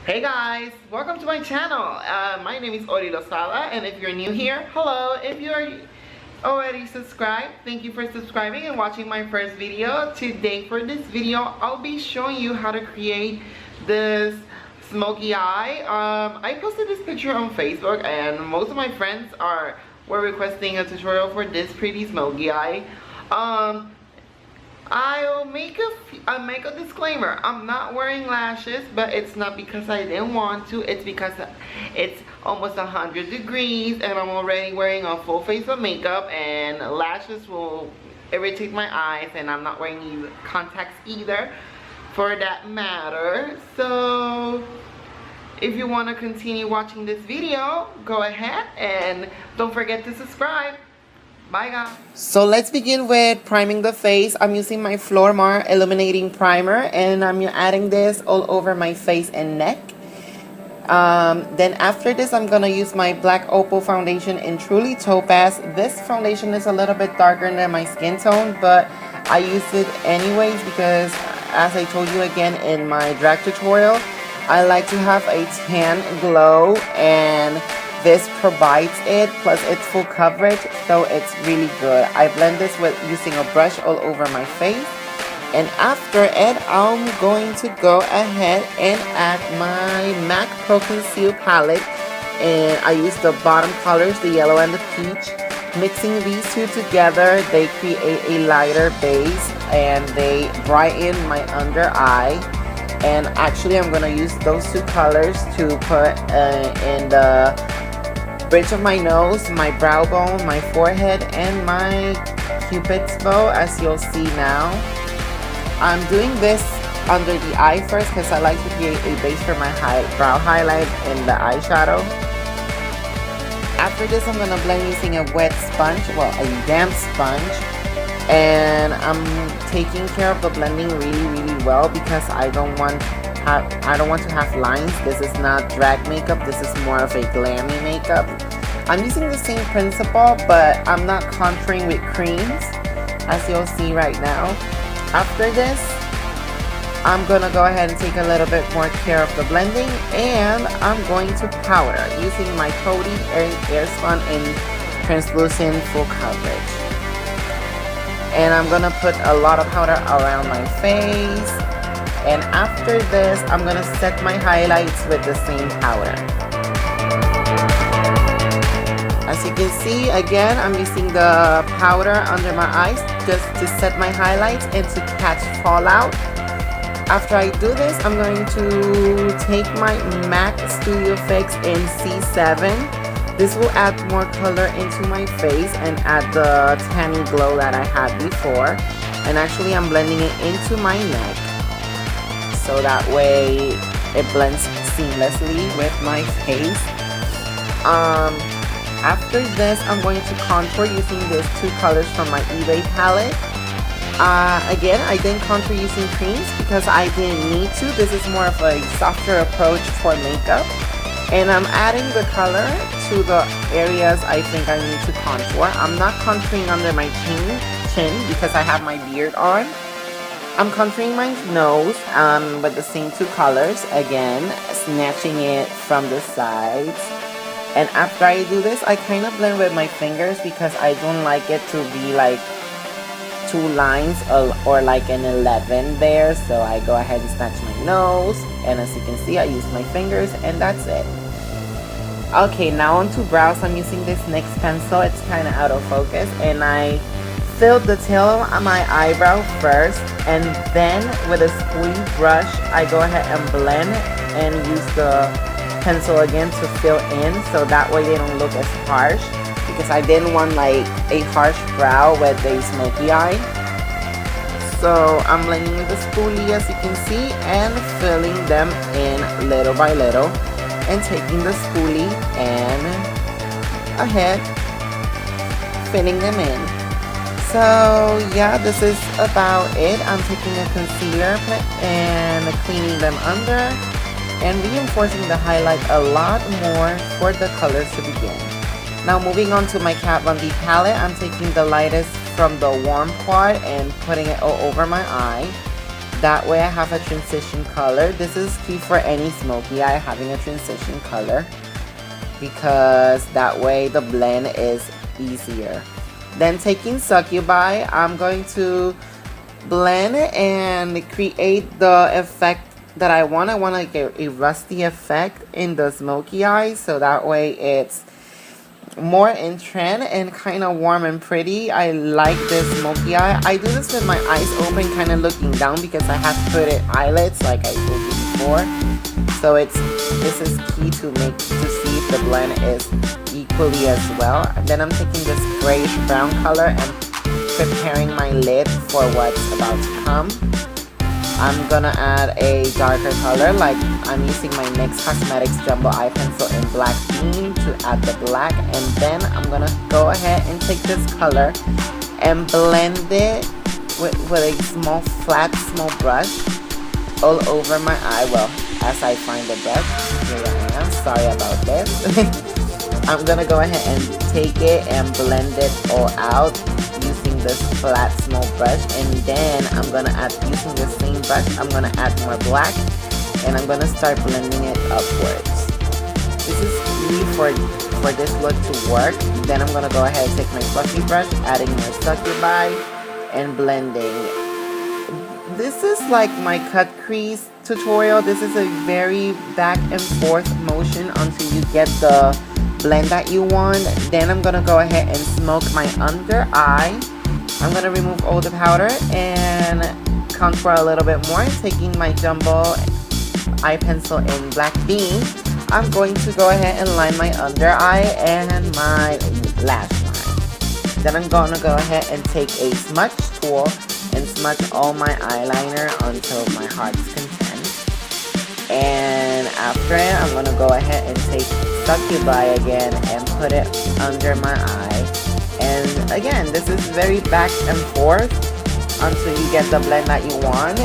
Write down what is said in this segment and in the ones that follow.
Hey guys, welcome to my channel. My name is Ohhorlie, and if you're new here, hello. If you're already subscribed, thank you for subscribing and watching my first video. Today for this video, I'll be showing you how to create this Smokey Eye. I posted this picture on Facebook and most of my friends were requesting a tutorial for this pretty Smokey Eye. I'll make a disclaimer. I'm not wearing lashes, but it's not because I didn't want to. It's because it's almost 100 degrees and I'm already wearing a full face of makeup, and lashes will irritate my eyes, and I'm not wearing contacts either for that matter. So if you want to continue watching this video, go ahead and don't forget to subscribe. Bye guys. So let's begin with priming the face. I'm using my Flormar Illuminating Primer and I'm adding this all over my face and neck. Then after this, I'm going to use my Black Opal foundation in Truly Topaz. This foundation is a little bit darker than my skin tone, but I use it anyways because, as I told you again in my drag tutorial, I like to have a tan glow, and this provides it, plus it's full coverage, so it's really good. I blend this with using a brush all over my face, and after it, I'm going to go ahead and add my MAC Pro Conceal palette, and I use the bottom colors, the yellow and the peach. Mixing these two together, they create a lighter base and they brighten my under eye. And actually, I'm going to use those two colors to put in the bridge of my nose, my brow bone, my forehead, and my cupid's bow, as you'll see now. I'm doing this under the eye first because I like to create a base for my brow highlight in the eyeshadow. After this, I'm going to blend using a wet sponge, well, a damp sponge. And I'm taking care of the blending really well because I don't want to have lines. This is not drag makeup, this is more of a glammy makeup. I'm using the same principle, but I'm not contouring with creams, as you'll see right now. After this, I'm gonna go ahead and take a little bit more care of the blending, and I'm going to powder using my Coty Airspun in translucent full coverage. And I'm gonna put a lot of powder around my face. And after this, I'm gonna set my highlights with the same powder. As you can see, again, I'm using the powder under my eyes just to set my highlights and to catch fallout. After I do this, I'm going to take my MAC Studio Fix in C7. This will add more color into my face and add the tanny glow that I had before. And actually, I'm blending it into my neck, so that way it blends seamlessly with my face. After this, I'm going to contour using these two colors from my eBay palette. Again, I didn't contour using creams because I didn't need to. This is more of a softer approach for makeup. And I'm adding the color to the areas I think I need to contour. I'm not contouring under my chin because I have my beard on. I'm contouring my nose with the same two colors, again, snatching it from the sides. And after I do this, I kind of blend with my fingers because I don't like it to be like two lines or like an 11 there. So I go ahead and snatch my nose, and as you can see, I use my fingers, and that's it. Okay, now onto brows. I'm using this NYX pencil. It's kind of out of focus, and I filled the tail of my eyebrow first, and then with a spoolie brush, I go ahead and blend and use the pencil again to fill in, so that way they don't look as harsh, because I didn't want like a harsh brow with a smoky eye. So I'm blending with the spoolie, as you can see, and filling them in little by little, and taking the spoolie and ahead, filling them in. So yeah, this is about it. I'm taking a concealer and cleaning them under and reinforcing the highlight a lot more for the colors to begin. Now moving on to my Kat Von D palette, I'm taking the lightest from the warm part and putting it all over my eye. That way I have a transition color. This is key for any smoky eye, having a transition color, because that way the blend is easier. Then taking Succubi, I'm going to blend and create the effect that I want. I want like a rusty effect in the smoky eye, so that way it's more in trend and kind of warm and pretty. I like this smoky eye. I do this with my eyes open, kind of looking down, because I have to put it eyelids like I told you before. So this is key to see if the blend is equally as well. And then I'm taking this grayish brown color and preparing my lid for what's about to come. I'm gonna add a darker color, like I'm using my NYX Cosmetics Jumbo Eye Pencil in Black Bean to add the black, and then I'm gonna go ahead and take this color and blend it with a small brush all over my eye. Well, as I find the brush, here I am, sorry about this. I'm gonna go ahead and take it and blend it all out using this flat small brush, and then I'm gonna add, using the same brush, I'm gonna add more black, and I'm gonna start blending it upwards. This is key for this look to work. Then I'm gonna go ahead and take my fluffy brush, adding my Succubi and blending. This is like my cut crease tutorial. This is a very back and forth motion until you get the blend that you want. Then I'm gonna go ahead and smoke my under eye. I'm gonna remove all the powder and contour a little bit more. Taking my Jumbo Eye Pencil in Black Bean, I'm going to go ahead and line my under eye and my lash line. Then I'm gonna go ahead and take a smudge tool and smudge all my eyeliner until my heart's content. And after it, I'm gonna go ahead and take Succubi again and put it under my eye. And again, this is very back and forth until you get the blend that you want.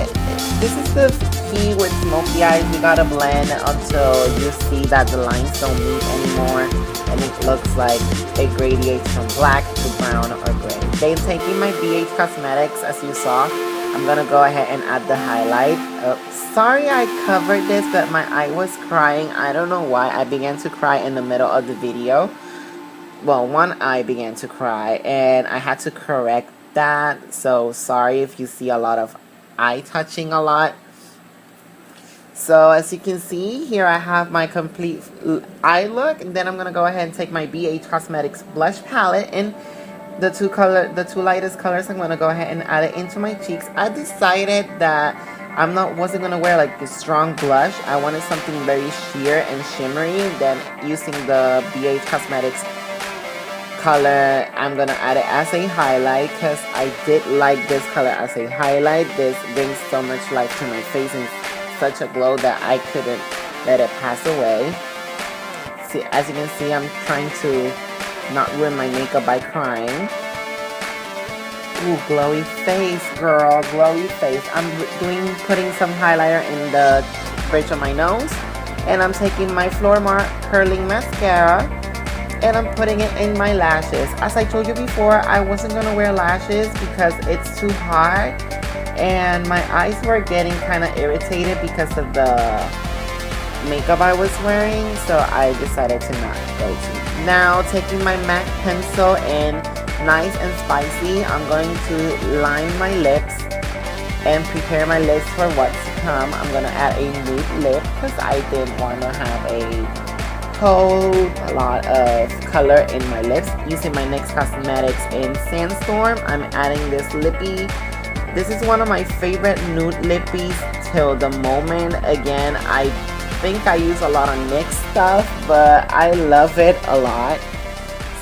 This is the key with smoky eyes. You gotta blend until you see that the lines don't meet anymore and it looks like it gradiates from black to brown or gray. Then taking my BH Cosmetics, as you saw, I'm gonna go ahead and add the highlight. Sorry I covered this, but my eye was crying. I don't know why. I began to cry in the middle of the video. Well, one eye began to cry and I had to correct that. So sorry if you see a lot of eye touching a lot. So as you can see here, I have my complete eye look. And then I'm gonna go ahead and take my BH Cosmetics blush palette and the two lightest colors. I'm gonna go ahead and add it into my cheeks. I decided that wasn't gonna wear like a strong blush. I wanted something very sheer and shimmery. Then using the BH Cosmetics color, I'm gonna add it as a highlight because I did like this color as a highlight. This brings so much life to my face and such a glow that I couldn't let it pass away. See, as you can see, I'm trying to not ruin my makeup by crying. Ooh, glowy face, girl, glowy face. I'm putting some highlighter in the bridge of my nose, and I'm taking my Floor Mark curling mascara and I'm putting it in my lashes. As I told you before, I wasn't gonna wear lashes because it's too hot and my eyes were getting kind of irritated because of the makeup I was wearing, so I decided to not go to. Now taking my MAC pencil in Nice and Spicy, I'm going to line my lips and prepare my lips for what's to come. I'm gonna add a nude lip because I didn't want to have a lot of color in my lips. Using my NYX Cosmetics in Sandstorm, I'm adding this lippy. This is one of my favorite nude lippies till the moment. Again, I think I use a lot of NYX stuff, but I love it a lot.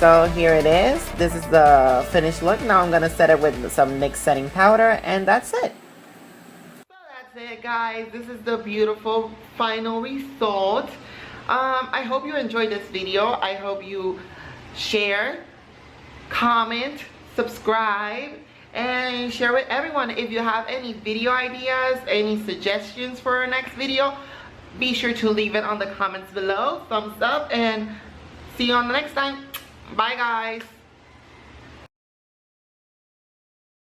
So here it is. This is the finished look. Now I'm gonna set it with some NYX setting powder, and that's it. So that's it, guys. This is the beautiful final result. I hope you enjoyed this video. I hope you share, comment, subscribe, and share with everyone. If you have any video ideas, any suggestions for our next video, be sure to leave it on the comments below. Thumbs up, and see you on the next time. Bye, guys.